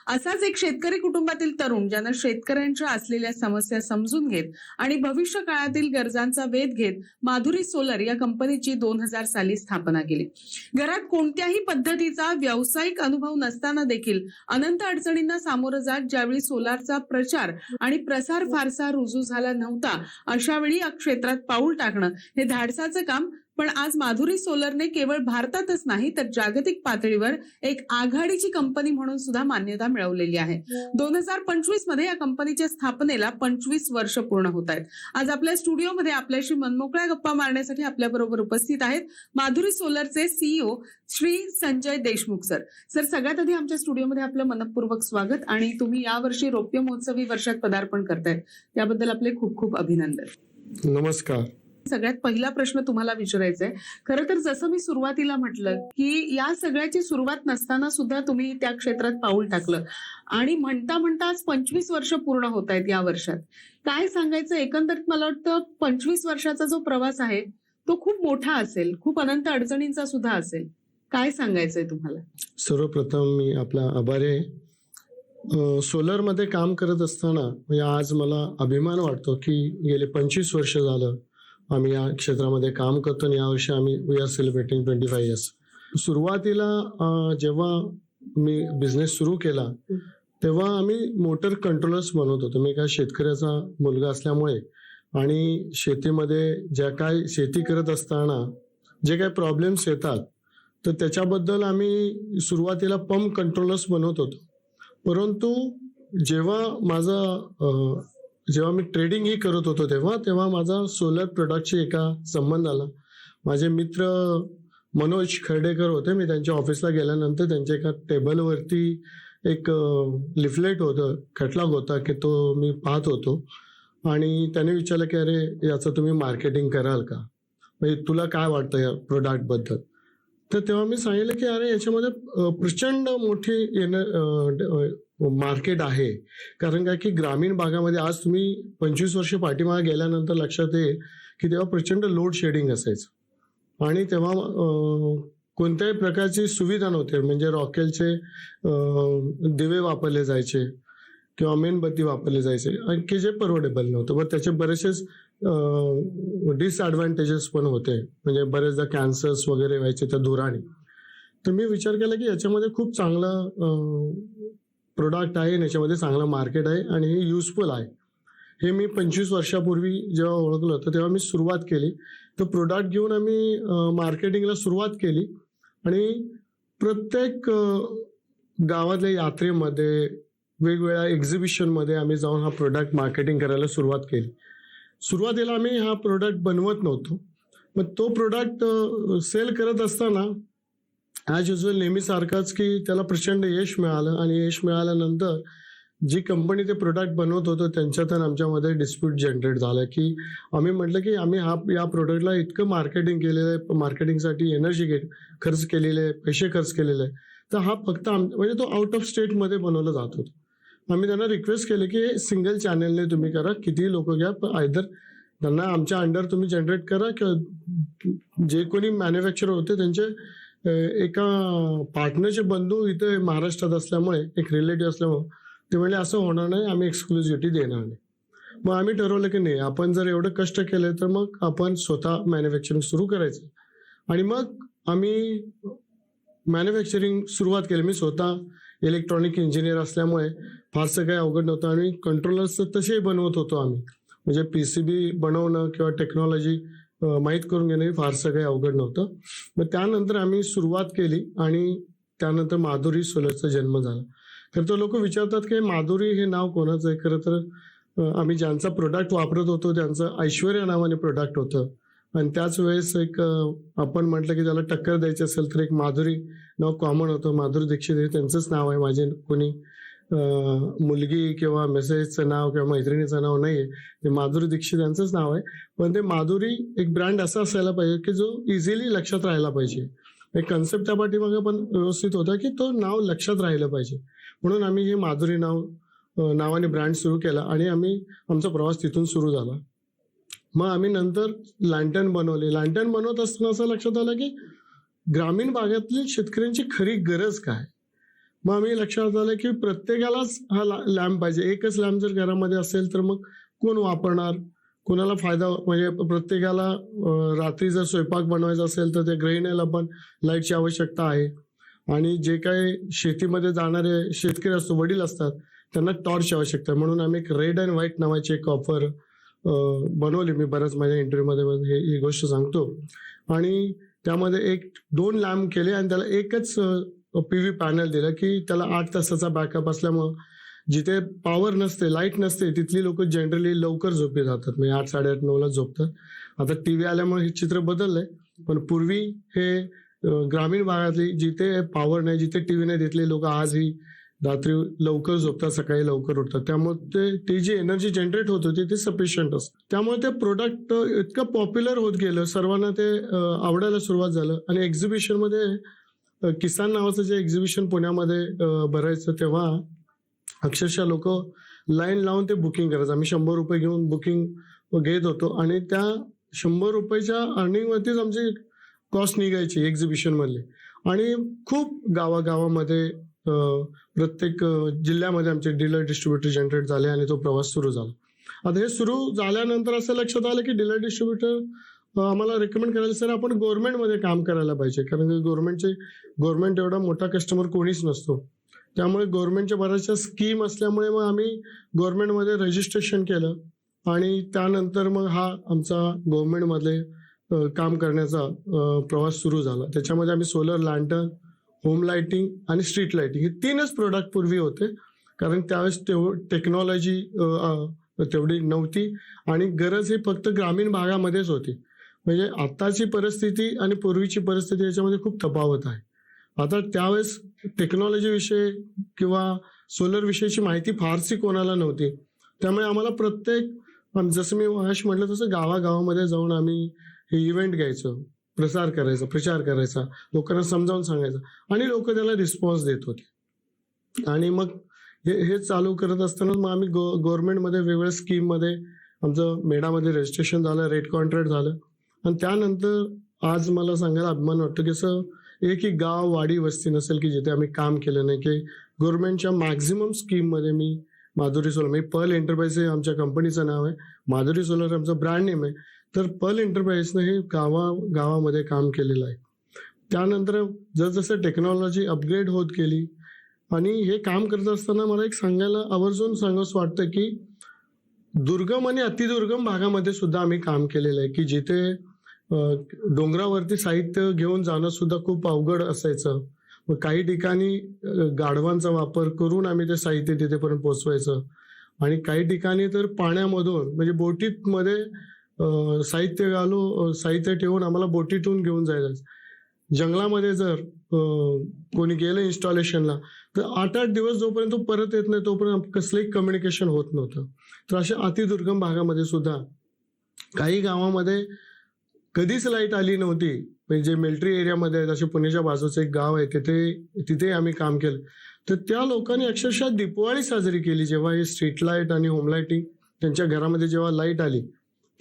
असाच एक शेतकरी कुटुंबातील तरुण ज्यानं शेतकऱ्यांच्या असलेल्या समस्या समजून घेत आणि भविष्य काळातील गरजांचा वेध घेत माधुरी सोलर या कंपनीची 2000 साली स्थापना केली. घरात कोणत्याही पद्धतीचा व्यावसायिक अनुभव नसताना देखील अनंत अडचणींना सामोरं जात ज्यावेळी सोलारचा प्रचार आणि प्रसार फारसा रुजू झाला नव्हता, अशा वेळी या क्षेत्रात पाऊल टाकणं हे धाडसाचं काम. पण आज माधुरी सोलरने केवळ भारतातच नाही तर जागतिक पातळीवर एक आघाडीची कंपनी म्हणून सुद्धा मान्यता मिळवलेली आहे. 2025 मध्ये या कंपनीच्या स्थापनेला 25 वर्ष पूर्ण होत आहेत. आज आपल्या स्टुडिओमध्ये आपल्याशी मनमोकळ्या गप्पा मारण्यासाठी आपल्या बरोबर उपस्थित आहेत माधुरी सोलरचे CEO Shri Sanjay Deshmukh sir. Sir, सगळ्यात आधी आमच्या स्टुडिओमध्ये आपलं मनपूर्वक स्वागत आणि तुम्ही यावर्षी रौप्य महोत्सवी वर्षात पदार्पण करतायत त्याबद्दल आपले खूप खूप अभिनंदन. नमस्कार. सगळ्यात पहिला प्रश्न तुम्हाला विचारायचा आहे. खरं तर जसं मी सुरुवातीला म्हटलं की या सगळ्याची सुरुवात नसताना सुद्धा तुम्ही त्या क्षेत्रात पाऊल टाकलं आणि म्हणता म्हणता आज 25 वर्ष पूर्ण होत आहेत या वर्षात. काय सांगायचं, एकंदरीत मला वाटतं 25 वर्षाचा जो प्रवास आहे तो खूप मोठा असेल, खूप अनंत अडचणींचा सुद्धा असेल. काय सांगायचंय तुम्हाला? सर्वप्रथम मी आपला आभारी आहे. सोलरमध्ये काम करत असताना म्हणजे आज मला अभिमान वाटतो की गेले 25 वर्ष झालं आम्ही या क्षेत्रामध्ये काम करतो आणि यावर्षी आम्ही वी आर सेलिब्रेटिंग 25 इयर्स. सुरुवातीला जेव्हा मी बिझनेस सुरू केला तेव्हा आम्ही मोटर कंट्रोलर्स बनवत होतो. मी एका शेतकऱ्याचा मुलगा असल्यामुळे आणि शेतीमध्ये ज्या काय शेती करत असताना जे काही प्रॉब्लेम्स येतात तर त्याच्याबद्दल आम्ही सुरुवातीला पंप कंट्रोलर्स बनवत होतो. परंतु जेव्हा मी ट्रेडिंग ही करत होतो तेव्हा माझा सोलर प्रोडक्टशी एका संबंध आला. माझे मित्र मनोज खर्डेकर होते. मी त्यांच्या ऑफिसला गेल्यानंतर त्यांच्या एका टेबलवरती एक लिफलेट होतं, कॅटलॉग होता की तो मी पाहत होतो आणि त्याने विचारलं की अरे याचं तुम्ही मार्केटिंग कराल का, म्हणजे तुला काय वाटतं या प्रोडक्टबद्दल. तर तेव्हा मी सांगितलं की अरे याच्यामध्ये प्रचंड मोठी मार्केट आहे. कारण काय की ग्रामीण भागामध्ये आज तुम्ही 25 वर्ष पाठीमागे गेल्यानंतर लक्षात येईल की तेव्हा प्रचंड लोड शेडिंग असायचं आणि तेव्हा कोणत्याही प्रकारची सुविधा नव्हती. म्हणजे रॉकेलचे दिवे वापरले जायचे किंवा मेणबत्ती वापरले जायचे की जे परवडेबल नव्हतं. पण त्याचे बरेचसे डिसएडव्हान्टेजेस पण होते. म्हणजे बरेचदा कॅन्सर्स वगैरे व्हायचे त्या धुराने. तर मी विचार केला की याच्यामध्ये खूप चांगला प्रोडक्ट आहे, याच्यामध्ये चांगलं मार्केट आहे आणि हे युजफुल आहे. हे मी 25 वर्षापूर्वी जेव्हा ओळखलं होतं तेव्हा मी सुरुवात केली. तर प्रोडक्ट घेऊन आम्ही मार्केटिंगला सुरुवात केली आणि प्रत्येक गावातल्या यात्रेमध्ये वेगवेगळ्या एक्झिबिशनमध्ये आम्ही जाऊन हा प्रोडक्ट मार्केटिंग करायला सुरुवात केली. सुरुवातीला आम्ही हा प्रोडक्ट बनवत नव्हतो. मग तो प्रोडक्ट सेल करत असताना ॲज युजल नेहमीसारखाच की त्याला प्रचंड यश मिळालं आणि यश मिळाल्यानंतर जी कंपनी ते प्रोडक्ट बनवत होतं त्यांच्यात आमच्यामध्ये डिस्प्यूट जनरेट झाला की आम्ही म्हटलं की आम्ही या प्रोडक्टला इतकं मार्केटिंग केलेलं आहे, मार्केटिंगसाठी एनर्जी खर्च केलेले आहे, पैसे खर्च केलेले आहे, तर हा फक्त म्हणजे तो आउट ऑफ स्टेटमध्ये बनवला जात होता. आम्ही त्यांना रिक्वेस्ट केली की सिंगल चॅनलने तुम्ही करा, कितीही लोक घ्या, पण आयदर त्यांना आमच्या अंडर तुम्ही जनरेट करा किंवा जे कोणी मॅन्युफॅक्चरर होते त्यांचे एका पार्टनरचे बंधू इथे महाराष्ट्रात असल्यामुळे एक रिलेटिव्ह असल्यामुळे ते म्हणले असं होणार नाही, आम्ही एक्सक्लुझिव्हिटी देणार नाही. मग आम्ही ठरवलं की नाही, आपण जर एवढं कष्ट केले तर मग आपण स्वतः मॅन्युफॅक्चरिंग सुरू करायचं. आणि मग आम्ही मॅन्युफॅक्चरिंग सुरुवात केली. मी स्वतः इलेक्ट्रॉनिक इंजिनियर असल्यामुळे फारसं काही अवघड नव्हतं आणि कंट्रोलर्स तसेही बनवत होतो आम्ही. म्हणजे PCB बनवणं किंवा टेक्नॉलॉजी माहीत करून घेणं फारसं काही अवघड नव्हतं. मग त्यानंतर आम्ही सुरुवात केली आणि त्यानंतर माधुरी सोलरचा जन्म झाला. खरं तर लोक विचारतात की माधुरी हे नाव कोणाचं आहे. खरं तर आम्ही ज्यांचा प्रोडक्ट वापरत होतो त्यांचं ऐश्वर्या नावाने प्रोडक्ट होतं आणि त्याच वेळेस एक आपण म्हटलं की त्याला टक्कर द्यायची असेल तर एक माधुरी नाव कॉमन होतं. माधुरी दीक्षित हे त्यांचंच नाव आहे. माझे कोणी मुलगी किंवा मेसेजचं नाव किंवा मैत्रिणीचं नाव नाहीये, ते माधुरी दीक्षित यांचंच नाव आहे. पण ते माधुरी एक ब्रँड असा असायला पाहिजे की जो इझिली लक्षात राहायला पाहिजे. एक कन्सेप्ट त्या पाठीमागे पण व्यवस्थित होता की तो नाव लक्षात राहिलं पाहिजे. म्हणून आम्ही हे माधुरी नावाने ब्रँड सुरू केला आणि आमचा प्रवास तिथून सुरू झाला. मग आम्ही नंतर लॅन्टर्न बनवले. लॅन्टर्न बनवत असताना असं लक्षात आलं की ग्रामीण भागातली शेतकऱ्यांची खरी गरज काय. मग आम्ही लक्षात आलं की प्रत्येकालाच हा लॅम्प पाहिजे. एकच लॅम्प जर घरामध्ये असेल तर मग कोण वापरणार, कोणाला फायदा, म्हणजे प्रत्येकाला रात्री जर स्वयंपाक बनवायचा असेल तर त्या गृहिणीला पण लाईटची आवश्यकता आहे. आणि जे काही शेतीमध्ये जाणारे शेतकरी असतो, वडील असतात, त्यांना टॉर्च आवश्यकता आहे. म्हणून आम्ही एक रेड अँड व्हाईट नावाची एक ऑफर बनवली. मी बऱ्याच माझ्या इंटरव्ह्यूमध्ये ही गोष्ट सांगतो. आणि त्यामध्ये 2 लॅम्प केले आणि त्याला एकच PV पॅनल दिलं की त्याला 8 तासाचा बॅकअप असल्यामुळं जिथे पॉवर नसते, लाईट नसते, तिथली लोक जनरली लवकर झोपी जातात, म्हणजे 8, 8:30, 9ला झोपतात. आता टीव्ही आल्यामुळे हे चित्र बदललंय, पण पूर्वी हे ग्रामीण भागातली जिथे पॉवर नाही, जिथे टीव्ही नाही, तिथले लोक आजही रात्री लवकर झोपतात, सकाळी लवकर उठतात. त्यामुळे ती जी एनर्जी जनरेट होत होती ती सफिशियंट असते. त्यामुळे ते प्रोडक्ट इतकं पॉप्युलर होत गेलं, सर्वांना ते आवडायला सुरुवात झालं. आणि एक्झिबिशन मध्ये किसान नावाचं जे एक्झिबिशन पुण्यामध्ये भरायचं, तेव्हा अक्षरशः लोक लाईन लावून ते बुकिंग करायचं. आम्ही 100 रुपये घेऊन बुकिंग घेत होतो आणि त्या 100 रुपयाच्या अर्निंगवरतीच आमची कॉस्ट निघायची एक्झिबिशन मधली. आणि खूप गावागावामध्ये प्रत्येक जिल्ह्यामध्ये आमचे डीलर डिस्ट्रीब्युटर जनरेट झाले आणि तो प्रवास सुरू झाला. आता हे सुरू झाल्यानंतर असं लक्षात आलं की डीलर डिस्ट्रीब्युटर आम्हाला रेकमेंड करायला, सर आपण गव्हर्नमेंटमध्ये काम करायला पाहिजे, कारण की गव्हर्नमेंट एवढा मोठा कस्टमर कोणीच नसतो. त्यामुळे गव्हर्नमेंटच्या बऱ्याचशा स्कीम असल्यामुळे मग आम्ही गव्हर्नमेंटमध्ये रजिस्ट्रेशन केलं. आणि त्यानंतर मग हा आमचा गव्हर्नमेंटमध्ये काम करण्याचा प्रवास सुरू झाला. त्याच्यामध्ये आम्ही सोलर लॅन्टर्न, होम लाइटिंग आणि स्ट्रीट लाइटिंग हे 3च प्रोडक्ट पूर्वी होते, कारण त्यावेळेस टेक्नॉलॉजी तेवढी नव्हती आणि गरज ही फक्त ग्रामीण भागामध्येच होती. म्हणजे आताची परिस्थिती आणि पूर्वीची परिस्थिती याच्यामध्ये खूप तफावत आहे. आता त्यावेळेस टेक्नॉलॉजी विषयी किंवा सोलर विषयीची माहिती फारशी कोणाला नव्हती. त्यामुळे आम्हाला जसं मी मगाशी म्हटलं तसं गावागावामध्ये जाऊन आम्ही हे इव्हेंट घ्यायचो, प्रचार करायचा, लोकांना समजावून सांगायचं आणि लोक त्याला रिस्पॉन्स देत होते. आणि मग हे चालू करत असताना मग आम्ही गव्हर्नमेंटमध्ये वेगवेगळ्या स्कीममध्ये आमचं मेडामध्ये रजिस्ट्रेशन झालं, रेट कॉन्ट्रॅक्ट झालं. आणि त्यानंतर आज मला सांगायला अभिमान वाटतो की असं एकही गाव, वाडी, वस्ती नसेल की जिथे आम्ही काम केलं नाही. की गव्हर्नमेंटच्या मॅक्झिमम स्कीममध्ये मी माधुरी सोलर, म्हणजे पर्ल एंटरप्राइज हे आमच्या कंपनीचं नाव आहे, माधुरी सोलर आमचं ब्रँड नेम आहे. तर पर्ल एंटरप्राइजनं हे गावामध्ये काम केलेलं आहे. त्यानंतर जसजसं टेक्नॉलॉजी अपग्रेड होत गेली आणि हे काम करत असताना मला एक सांगायला आवर्जून सांगावंसं वाटतं की दुर्गम आणि अतिदुर्गम भागामध्ये सुद्धा आम्ही काम केलेलं आहे, की जिथे डोंगरावरती साहित्य घेऊन जाणं सुद्धा खूप अवघड असायचं. मग काही ठिकाणी गाढवांचा वापर करून आम्ही ते साहित्य तिथेपर्यंत पोहोचवायचं. आणि काही ठिकाणी तर पाण्यामधून, म्हणजे बोटीत मध्ये साहित्य ठेवून आम्हाला बोटीतून घेऊन जायचं. जंगलामध्ये जर कोणी गेलं इन्स्टॉलेशनला तर 8-8 दिवस जोपर्यंत तो परत येत नाही तोपर्यंत कसलंही कम्युनिकेशन होत नव्हतं. तर अशा अतिदुर्गम भागामध्ये सुद्धा काही गावामध्ये कधीच लाईट आली नव्हती. म्हणजे मिलिटरी एरियामध्ये, जसे पुण्याच्या बाजूचं एक गाव आहे, तिथे आम्ही काम केलं. तर त्या लोकांनी अक्षरशः दिवाळी साजरी केली जेव्हा हे स्ट्रीट लाईट आणि होम लाईटिंग त्यांच्या घरामध्ये जेव्हा लाईट आली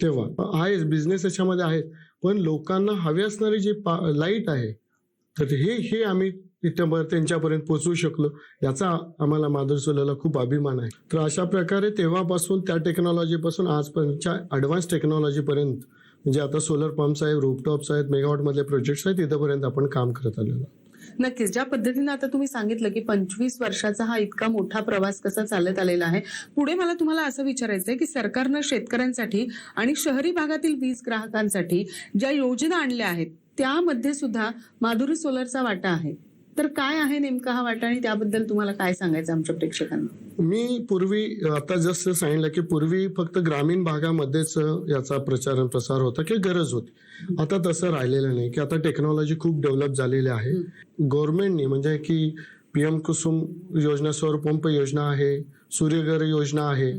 तेव्हा. आहेच बिझनेस याच्यामध्ये आहे, पण लोकांना हवी असणारी जी लाईट आहे तर हे आम्ही त्यांच्यापर्यंत पोहोचवू शकलो, याचा आम्हाला माधुरी सोलरला खूप अभिमान आहे. तर अशा प्रकारे तेव्हापासून त्या टेक्नॉलॉजीपासून आजपर्यंतच्या ॲडव्हान्स टेक्नॉलॉजीपर्यंत, म्हणजे आता सोलर पंप्स आहेत, रूफटॉप्स आहेत, मेगावॉट मधले प्रोजेक्ट्स आहेत, तिथपर्यंत आपण काम करत आलेलो. नक्कीच. ज्या पद्धतीने आता तुम्ही सांगितलं की 25 वर्षाचा हा इतका मोठा प्रवास कसा चालत आलेला आहे, पुढे मला तुम्हाला असं विचारायचं आहे की सरकारनं शेतकऱ्यांसाठी आणि शहरी भागातील वीज ग्राहकांसाठी ज्या योजना आणल्या आहेत त्यामध्ये सुद्धा माधुरी सोलरचा वाटा आहे. तर काय आहे नेमका हा वाटा आणि त्याबद्दल तुम्हाला काय सांगायचं आमच्या प्रेक्षकांना? मी पूर्वी आता जसं सांगितलं की पूर्वी फक्त ग्रामीण भागामध्येच याचा प्रसार होता की गरज होती. आता तसं राहिलेलं नाही, की आता टेक्नॉलॉजी खूप डेव्हलप झालेली आहे. गव्हर्नमेंटनी म्हणजे की PM कुसुम योजना, सौर पंप योजना आहे, सूर्यघर योजना आहे.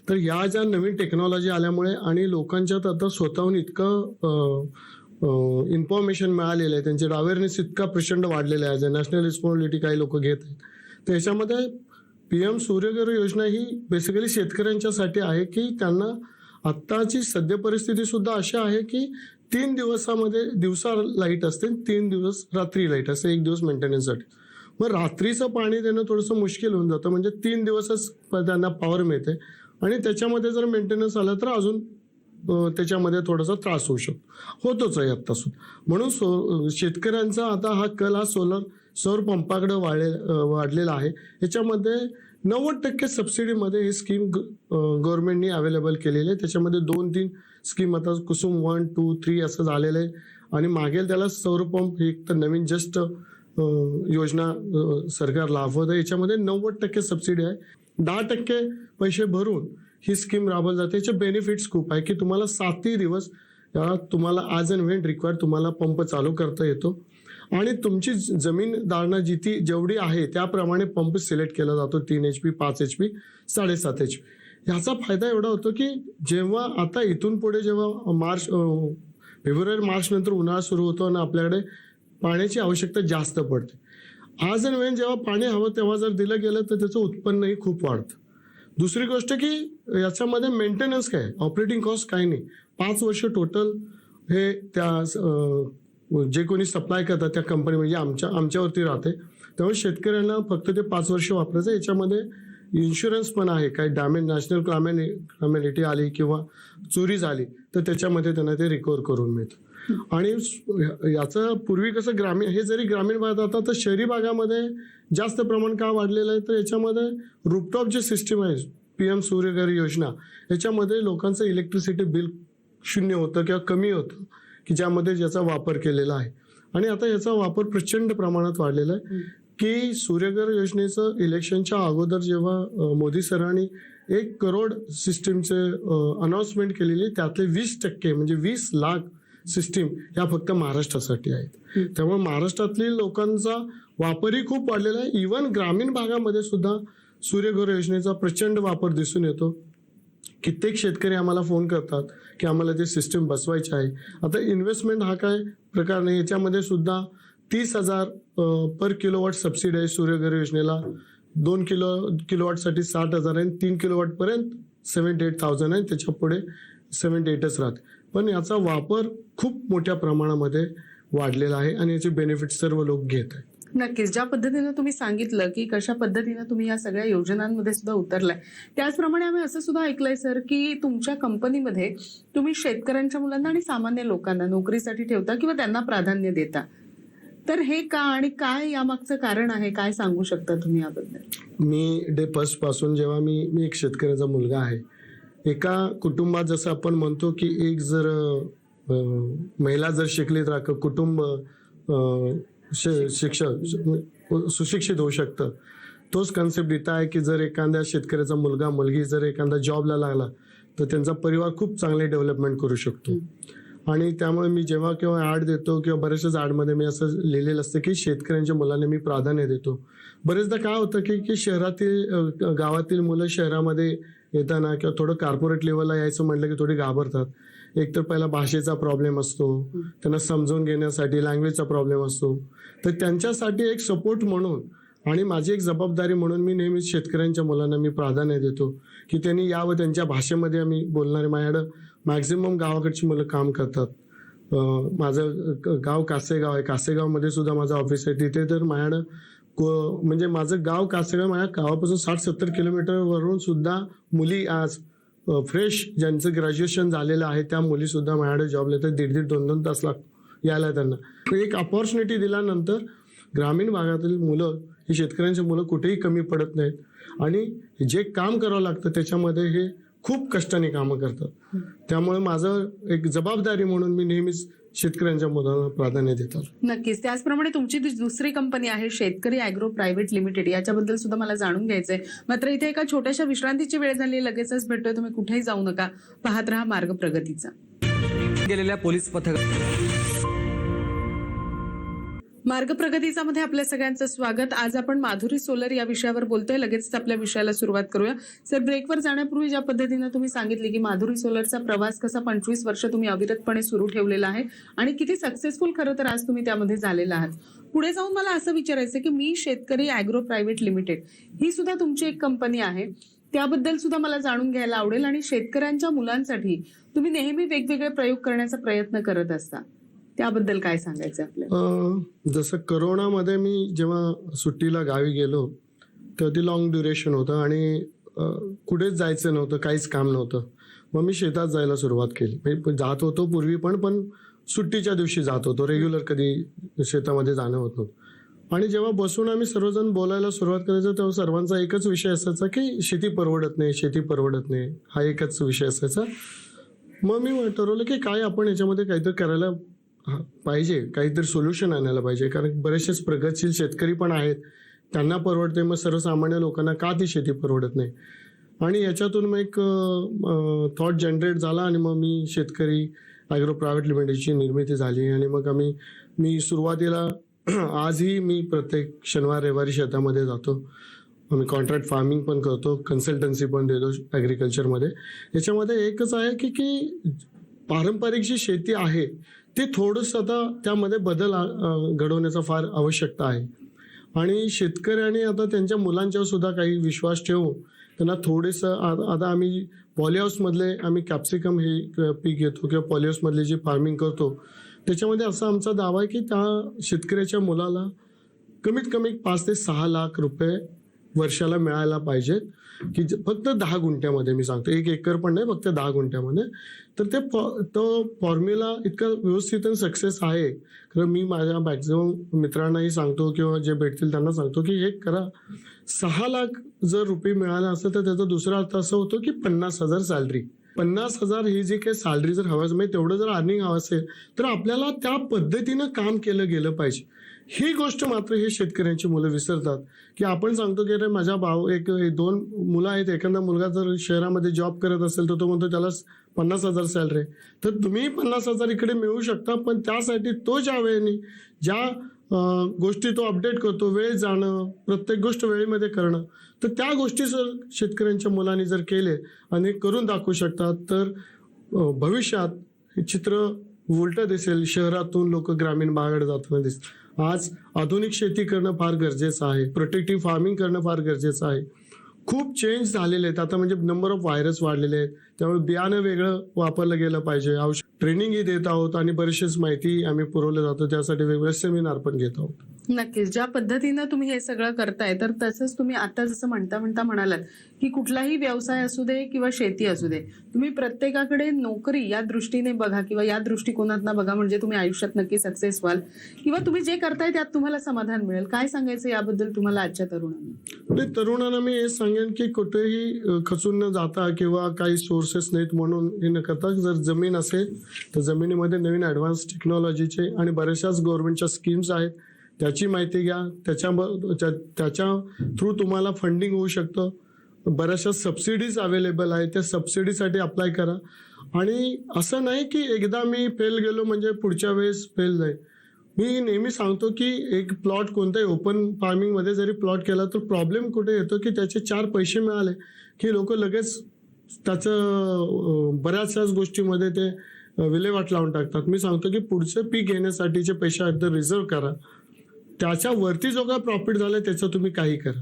तर या ज्या नवीन टेक्नॉलॉजी आल्यामुळे आणि लोकांच्यात आता स्वतःहून इतकं इन्फॉर्मेशन मिळालेलं आहे, त्यांचे अवेअरनेस इतका प्रचंड वाढलेला आहे, नॅशनल रिस्पॉन्सिबिलिटी काही लोक घेत आहेत. तर याच्यामध्ये PM सूर्यघर योजना ही बेसिकली शेतकऱ्यांच्यासाठी आहे की त्यांना आत्ताची सद्य परिस्थिती सुद्धा अशी आहे की 3 दिवसामध्ये दिवसा लाईट असते, 3 दिवस रात्री लाईट असते, 1 दिवस मेंटेनन्ससाठी. मग रात्रीचं पाणी देणं थोडंसं मुश्किल होऊन जातं, म्हणजे 3 दिवसच त्यांना पॉवर मिळते आणि त्याच्यामध्ये जर मेंटेनन्स आला तर अजून त्याच्यामध्ये थोडासा त्रास होऊ शकतो, होतोच आहे आता सुद्धा. म्हणून शेतकऱ्यांचा आता हा कल हा सौर पंपाकडे वाढलेला आहे. याच्यामध्ये 90% सबसिडीमध्ये ही स्कीम गव्हर्नमेंटनी अवेलेबल केलेली आहे. त्याच्यामध्ये 2-3 स्कीम आता कुसुम 1, 2, 3 असं झालेलं आहे आणि मागेल त्याला सौर पंप ही एक तर नवीन जस्ट योजना सरकार लाभवत आहे. याच्यामध्ये 90% सबसिडी आहे. 10% पैसे भरून ही स्कीम राबवली जाते. याचे बेनिफिट्स खूप आहे की तुम्हाला 7 दिवस तुम्हाला ॲज अँड व्हेन रिक्वायर तुम्हाला पंप चालू करता येतो आणि तुमची जमीन धारणा जेवढी आहे त्याप्रमाणे पंप सिलेक्ट केला जातो. 3 HP, 5 HP, 7.5 HP. ह्याचा फायदा एवढा होतो की जेव्हा आता इथून पुढे जेव्हा फेब्रुवारी मार्च नंतर उन्हाळा सुरू होतो आणि आपल्याकडे पाण्याची आवश्यकता जास्त पडते, आज अँड व्हेन जेव्हा पाणी हवं तेव्हा जर दिलं गेलं तर त्याचं उत्पन्नही खूप वाढतं. दुसरी गोष्ट की याच्यामध्ये मेंटेनन्स काय, ऑपरेटिंग कॉस्ट काही नाही. 5 वर्ष टोटल हे त्या जे कोणी सप्लाय करतात त्या कंपनी म्हणजे आमच्यावरती राहते. त्यामुळे शेतकऱ्यांना फक्त ते 5 वर्ष वापरायचं. याच्यामध्ये इन्शुरन्स पण आहे. काही डॅमेज नॅशनल क्लॅमिनिटी आली किंवा चोरी झाली तर त्याच्यामध्ये त्यांना ते रिकवर करून मिळतं. आणि याचं पूर्वी कसं हे जरी ग्रामीण भागात आता तर शहरी भागामध्ये जास्त प्रमाण का वाढलेलं आहे तर याच्यामध्ये रूफटॉप जे सिस्टीम आहे PM सूर्यघर योजना, याच्यामध्ये लोकांचं इलेक्ट्रिसिटी बिल 0 होतं किंवा कमी होतं की ज्यामध्ये ज्याचा वापर केलेला आहे. आणि आता याचा वापर प्रचंड प्रमाणात वाढलेला आहे की सूर्यघर योजनेचं इलेक्शनच्या अगोदर जेव्हा मोदी सरांनी 1 करोड सिस्टीमचे अनाउन्समेंट केलेली, त्यातले 20% म्हणजे 20 लाख सिस्टीम ह्या फक्त महाराष्ट्रासाठी आहेत. त्यामुळे महाराष्ट्रातील लोकांचा वापरही खूप वाढलेला आहे. इव्हन ग्रामीण भागामध्ये सुद्धा सूर्यघर योजनेचा प्रचंड वापर दिसून येतो. कित्येक शेतकरी आम्हाला फोन करतात की आम्हाला ते सिस्टीम बसवायचे आहे. आता इन्व्हेस्टमेंट हा काय प्रकार नाही, याच्यामध्ये सुद्धा 30,000 पर किलोवॉट सबसिडी आहे सूर्यघर योजनेला. 2 किलोवॉटसाठी 60,000 आहे, 3 किलोवॉट पर्यंत 78,000 आहे, त्याच्या पुढे 78च राहते. पण याचा वापर खूप मोठ्या प्रमाणामध्ये वाढलेला आहे आणि याचे बेनिफिट सर्व लोक घेत आहेत. नक्कीच. ज्या पद्धतीने तुम्ही सांगितलं की कशा पद्धतीने तुम्ही या सगळ्या योजनांमध्ये सुद्धा उतरलाय, त्याचप्रमाणे आम्ही असं सुद्धा ऐकलंय सर की तुमच्या कंपनीमध्ये तुम्ही शेतकऱ्यांच्या मुलांना आणि सामान्य लोकांना नोकरीसाठी ठेवता किंवा त्यांना प्राधान्य देता. तर हे का आणि काय यामागचं कारण आहे, काय सांगू शकता तुम्ही याबद्दल? मी डे फर्स्ट पासून जेव्हा मी एक शेतकऱ्याचा मुलगा आहे, एका कुटुंबात जसं आपण म्हणतो की एक जर महिला जर शिकली तर अख्खं कुटुंब सुशिक्षित होऊ शकतं. तोच कन्सेप्ट इथं आहे की जर एखाद्या शेतकऱ्याचा मुलगा मुलगी जर एखादा जॉबला लागला तर त्यांचा परिवार खूप चांगले डेव्हलपमेंट करू शकतो. आणि त्यामुळे मी जेव्हा केव्हा ॲड देतो किंवा बऱ्याचशाच ॲडमध्ये मी असं लिहिलेलं असतं की शेतकऱ्यांच्या मुलांना मी प्राधान्य देतो. बरेचदा काय होतं की शहरातील गावातील मुलं शहरामध्ये येताना किंवा थोडं कॉर्पोरेट लेवलला यायचं म्हटलं की थोडी घाबरतात. एक तर पहिला भाषेचा प्रॉब्लेम असतो, त्यांना समजून घेण्यासाठी लँग्वेजचा प्रॉब्लेम असतो. तर त्यांच्यासाठी एक सपोर्ट म्हणून आणि माझी एक जबाबदारी म्हणून मी नेहमीच शेतकऱ्यांच्या मुलांना मी प्राधान्य देतो की त्यांनी यावं, त्यांच्या भाषेमध्ये आम्ही बोलणारे. माझ्याकडं मॅक्झिमम गावाकडची मुलं काम करतात. माझं गाव कासेगाव आहे, कासेगावमध्ये सुद्धा माझं ऑफिस आहे. तिथे तर माझ्याकडं म्हणजे माझं गाव कासेगाव, माझ्या गावापासून 60-70 किलोमीटरवरून सुद्धा मुली आज फ्रेश ज्यांचं ग्रॅज्युएशन झालेलं आहे त्या मुली सुद्धा माझ्याकडे जॉबला येतात. 1.5-2 तास यायला त्यांना. तर एक अपॉर्च्युनिटी दिल्यानंतर ग्रामीण भागातील मुलं ही शेतकऱ्यांची मुलं कुठेही कमी पडत नाहीत आणि जे काम करावं लागतं त्याच्यामध्ये हे खूप कष्टाने कामं करतात. त्यामुळे माझं एक जबाबदारी म्हणून मी नेहमीच शेतकऱ्यांच्या मुलांना प्राधान्य देतात. नक्कीच. त्याचप्रमाणे तुमची दुसरी कंपनी आहे शेतकरी ॲग्रो प्रायव्हेट लिमिटेड, याच्याबद्दल सुद्धा मला जाणून घ्यायचंय. मात्र इथे एका छोट्याशा विश्रांतीची वेळ झाली, लगेचच भेटतोय. तुम्ही कुठेही जाऊ नका, पाहत राहा मार्ग प्रगतीचा. गेलेल्या पोलीस मार्ग प्रगतीचा मध्ये आपल्या सगळ्यांचं स्वागत. आज आपण माधुरी सोलर या विषयावर बोलतोय. लगेच आपल्या विषयाला सुरुवात करूया. सर, ब्रेकवर जाण्यापूर्वी ज्या पद्धतीने तुम्ही सांगितले की माधुरी सोलरचा प्रवास कसा 25 वर्ष तुम्ही अविरतपणे सुरू ठेवलेला आहे आणि किती सक्सेसफुल खरं तर आज तुम्ही त्यामध्ये झालेला आहात. पुढे जाऊन मला असं विचारायचं की मी शेतकरी ॲग्रो प्रायव्हेट लिमिटेड ही सुद्धा तुमची एक कंपनी आहे, त्याबद्दल सुद्धा मला जाणून घ्यायला आवडेल. आणि शेतकऱ्यांच्या मुलांसाठी तुम्ही नेहमी वेगवेगळे प्रयोग करण्याचा प्रयत्न करत असता, त्याबद्दल काय सांगायचं आपल्याला? जसं करोनामध्ये मी जेव्हा सुट्टीला गावी गेलो तर ती लॉंग ड्युरेशन होतं आणि कुठेच जायचं नव्हतं, काहीच काम नव्हतं. मग मी शेतात जायला सुरुवात केली. म्हणजे जात होतो पूर्वी पण सुट्टीच्या दिवशी जात होतो, रेग्युलर कधी शेतामध्ये जाणं होत नव्हतं. आणि जेव्हा बसून आम्ही सर्वजण बोलायला सुरुवात करायचो तेव्हा सर्वांचा एकच विषय असायचा की शेती परवडत नाही, शेती परवडत नाही, हा एकच विषय असायचा. मग मी ठरवलं की काय आपण याच्यामध्ये काहीतरी करायला पाहिजे, काहीतरी सोल्युशन आणायला पाहिजे. कारण बरेचसेच प्रगतशील शेतकरी पण आहेत, त्यांना परवडते, मग सर्वसामान्य लोकांना का ती शेती परवडत नाही. आणि याच्यातून मग एक थॉट जनरेट झाला आणि मग मी शेतकरी ॲग्रो प्रायव्हेट लिमिटेडची निर्मिती झाली. आणि मग मी सुरुवातीला आजही मी प्रत्येक शनिवार रविवारी शेतामध्ये जातो. आम्ही कॉन्ट्रॅक्ट फार्मिंग पण करतो, कन्सल्टन्सी पण देतो ॲग्रिकल्चरमध्ये. याच्यामध्ये एकच आहे की पारंपरिक जी शेती आहे ते थोडंसं आता त्यामध्ये बदल घडवण्याचा फार आवश्यकता आहे. आणि शेतकऱ्यांनी आता त्यांच्या मुलांच्यावर सुद्धा काही विश्वास ठेवून त्यांना थोडंसं आता आम्ही पॉलीहाऊसमधले आम्ही कॅप्सिकम हे पीक घेतो किंवा पॉलीहाऊसमधली जी फार्मिंग करतो त्याच्यामध्ये असा आमचा दावा आहे की त्या शेतकऱ्याच्या मुलाला कमीत कमी 5 ते 6 लाख रुपये वर्षाला मिळायला पाहिजेत, की फक्त 10 गुंठ्यामध्ये. मी सांगतो 1 एकर पण नाही, फक्त 10 गुंठ्यामध्ये. तर तो फॉर्म्युला इतका व्यवस्थित आणि सक्सेस आहे. कारण मी माझ्या मॅक्झिमम मित्रांनाही सांगतो किंवा जे भेटतील त्यांना सांगतो की हे करा. 6 लाख जर रुपये मिळाला असतं तर त्याचा दुसरा अर्थ असं होतो की 50,000 सॅलरी. 50,000 ही जी काही सॅलरी जर हवं म्हणजे तेवढं जर अर्निंग हवं असेल तर आपल्याला त्या पद्धतीनं काम केलं गेलं पाहिजे. ही गोष्ट मात्र हे शेतकऱ्यांची मुलं विसरतात. की आपण सांगतो की अरे माझ्या भाऊ 2 मुलं आहेत, एखादा मुलगा जर शहरामध्ये जॉब करत असेल तर तो म्हणतो त्याला 50,000 सॅलरी. तर तुम्ही 50,000 इकडे मिळवू शकता, पण त्यासाठी तो ज्या वेळेने ज्या गोष्टी तो अपडेट करतो, वेळ जाणं, प्रत्येक गोष्ट वेळेमध्ये करणं, तर त्या गोष्टी जर शेतकऱ्यांच्या मुलांनी जर केले आणि करून दाखवू शकतात तर भविष्यात हे चित्र उलटं दिसेल. शहरातून लोक ग्रामीण भागाकडे जाताना दिसतात. आज आधुनिक शेती करणं फार गरजेचं आहे, प्रोटेक्टिव्ह फार्मिंग करणं फार गरजेचं आहे. खूप चेंज झालेले आहेत आता, म्हणजे नंबर ऑफ व्हायरस वाढलेले आहेत, त्यामुळे बियाणं वेगळं वापरलं गेलं पाहिजे. औषध ट्रेनिंगही देत आहोत आणि बरेचशीच माहिती आम्ही पुरवलं जातो, त्यासाठी वेगवेगळे सेमिनार पण घेत आहोत. नक्कीच. ज्या पद्धतीनं तुम्ही हे सगळं करताय तर तसंच तुम्ही आता जसं म्हणता म्हणालात की कुठलाही व्यवसाय असू दे किंवा शेती असू दे, तुम्ही प्रत्येकाकडे नोकरी या दृष्टीने बघा किंवा या दृष्टिकोनातनं बघा, म्हणजे तुम्ही आयुष्यात नक्की सक्सेस व्हाल किंवा तुम्ही जे करताय त्यात तुम्हाला समाधान मिळेल. काय सांगायचं याबद्दल तुम्हाला आजच्या तरुणांना? तरुणांना मी हे सांगेन की कुठेही खचून न जाता किंवा काही सोर्सेस नाहीत म्हणून हे न करता, जर जमीन असेल तर जमिनीमध्ये नवीन ॲडव्हान्स टेक्नॉलॉजीचे आणि बऱ्याचशाच गव्हर्नमेंटच्या स्कीम्स आहेत, त्याची माहिती घ्या. त्याच्या थ्रू तुम्हाला फंडिंग होऊ शकतं. बऱ्याचशा सबसिडीज अवेलेबल आहेत, त्या सबसिडीसाठी अप्लाय करा. आणि असं नाही की एकदा मी फेल गेलो म्हणजे पुढच्या वेळेस फेल नाही. मी नेहमी सांगतो की एक प्लॉट कोणताही ओपन फार्मिंगमध्ये जरी प्लॉट केला तर प्रॉब्लेम कुठे येतो की त्याचे 4 पैसे मिळाले की लोक लगेच त्याचं बऱ्याचशाच गोष्टीमध्ये ते विल्हेवाट लावून टाकतात. मी सांगतो की पुढचं पीक घेण्यासाठीचे पैसे एकदा रिझर्व्ह करा, त्याच्यावरती जो काय प्रॉफिट झालं त्याचं तुम्ही काही करा.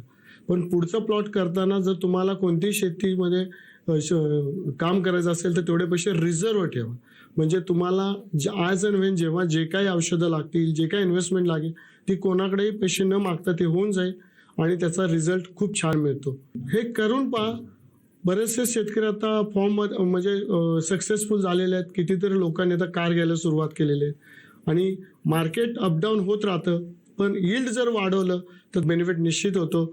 पण पुढचं प्लॉट करताना जर तुम्हाला कोणतीही शेतीमध्ये काम करायचं असेल तर तेवढे पैसे रिझर्व्ह ठेवा. म्हणजे तुम्हाला ॲज अँड वेन जेव्हा जे काही औषधं लागतील, जे काही इन्व्हेस्टमेंट लागेल, ती कोणाकडेही पैसे न मागता ते होऊन जाईल आणि त्याचा रिझल्ट खूप छान मिळतो. हे करून पहा. बरेचसे शेतकरी आता फॉर्म म्हणजे सक्सेसफुल झालेले आहेत. कितीतरी लोकांनी आता कार घ्यायला सुरुवात केलेली आहे आणि मार्केट अपडाऊन होत राहतं, पण यील्ड जर वाढवलं तर बेनिफिट निश्चित होतो.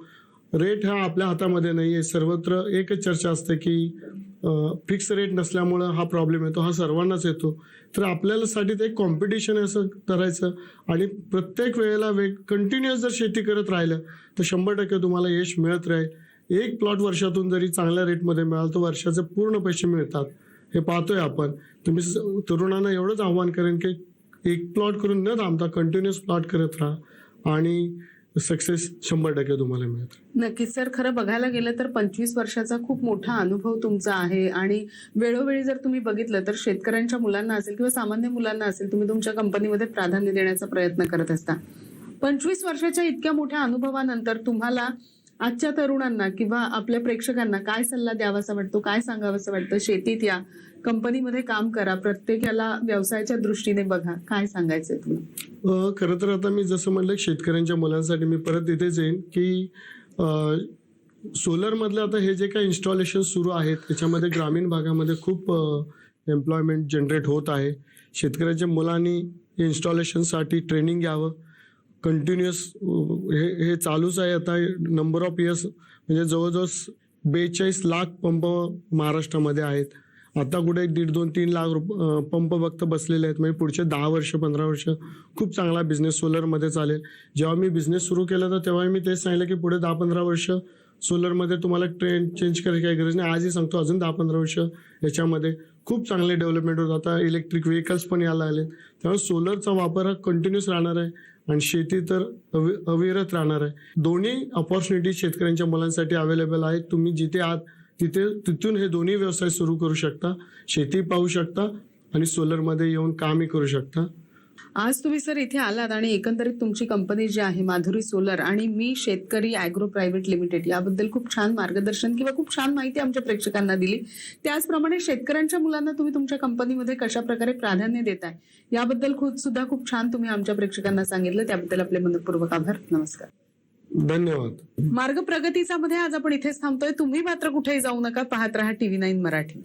रेट हा आपल्या हातामध्ये नाही आहे. सर्वत्र एकच चर्चा असते की फिक्स रेट नसल्यामुळं हा प्रॉब्लेम येतो, हा सर्वांनाच येतो. तर आपल्याला साठी ते कॉम्पिटिशन असं करायचं आणि प्रत्येक वेळेला कंटिन्युअस जर शेती करत राहिलं तर 100% तुम्हाला यश मिळत राहील. एक प्लॉट वर्षातून जरी चांगल्या रेटमध्ये मिळाला तर वर्षाचे पूर्ण पैसे मिळतात. हे पाहतोय आपण. तुम्ही तरुणांना एवढंच आव्हान करेन की एक प्लॉट करून न थांबता कंटिन्युअस प्लॉट करत राहा आणि सक्सेस 100% तुम्हाला मिळत. नक्कीच सर. खरं बघायला गेलं तर 25 वर्षाचा खूप मोठा अनुभव तुमचा आहे आणि वेळोवेळी जर तुम्ही बघितलं तर शेतकऱ्यांच्या मुलांना असेल किंवा सामान्य मुलांना असेल, तुम्ही तुमच्या कंपनीमध्ये प्राधान्य देण्याचा प्रयत्न करत असता. 25 वर्षाच्या इतक्या मोठ्या अनुभवानंतर तुम्हाला आजच्या तरुणांना किंवा आपल्या प्रेक्षकांना काय सल्ला द्यावासा वाटतो, काय सांगावंसं वाटतं? शेतीत या, कंपनीमध्ये काम करा, प्रत्येकाला व्यवसायाच्या दृष्टीने बघा, काय सांगायचंय तुला? खरं तर आता मी जसं म्हणलं शेतकऱ्यांच्या मुलांसाठी मी परत इथेच येईन की सोलर मधलं आता हे जे काही इन्स्टॉलेशन सुरू आहेत त्याच्यामध्ये ग्रामीण भागामध्ये खूप एम्प्लॉयमेंट जनरेट होत आहे. शेतकऱ्याच्या मुलांनी इन्स्टॉलेशनसाठी ट्रेनिंग घ्यावं. कंटिन्युअस हे चालूच आहे आता नंबर ऑफ इयर्स, म्हणजे जवळजवळ 42 लाख पंप महाराष्ट्रामध्ये आहेत. आता कुठे 1.5-2-3 लाख पंप फक्त बसलेले आहेत. म्हणजे पुढचे 10 वर्ष 15 वर्ष खूप चांगला बिझनेस सोलरमध्ये चालेल. जेव्हा मी बिझनेस सुरू केला तर तेव्हा मी तेच सांगितलं की पुढे 10-15 वर्ष सोलरमध्ये तुम्हाला ट्रेंड चेंज करायची काही गरज नाही. आजही सांगतो अजून 10-15 वर्ष याच्यामध्ये खूप चांगले डेव्हलपमेंट होत. आता इलेक्ट्रिक व्हेकल्स पण यायला लागले. त्यामुळे सोलरचा वापर हा कंटिन्युअस राहणार आहे आणि शेती तर अविरत राहणार आहे. दोन्ही अपॉर्च्युनिटी शेतकऱ्यांच्या मुलांसाठी अवेलेबल आहेत. तुम्ही जिथे आहात तिथून हे दोन्ही व्यवसाय सुरू करू शकता. शेती पाहू शकता आणि सोलरमध्ये येऊन कामही करू शकता. आज तुम्ही सर इथे आलात आणि एकंदरीत तुमची कंपनी जी आहे माधुरी सोलर आणि मी शेतकरी ॲग्रो प्रायव्हेट लिमिटेड याबद्दल खूप छान मार्गदर्शन किंवा खूप छान माहिती आमच्या प्रेक्षकांना दिली. त्याचप्रमाणे शेतकऱ्यांच्या मुलांना तुम्ही तुमच्या कंपनीमध्ये कशा प्रकारे प्राधान्य देताय याबद्दल सुद्धा खूप छान तुम्ही आमच्या प्रेक्षकांना सांगितलं. त्याबद्दल आपले मनपूर्वक आभार. नमस्कार. धन्यवाद. मार्ग प्रगतीचा मध्ये आज आपण इथेच थांबतोय. तुम्ही मात्र कुठेही जाऊ नका. पाहत रहा TV9 मराठी.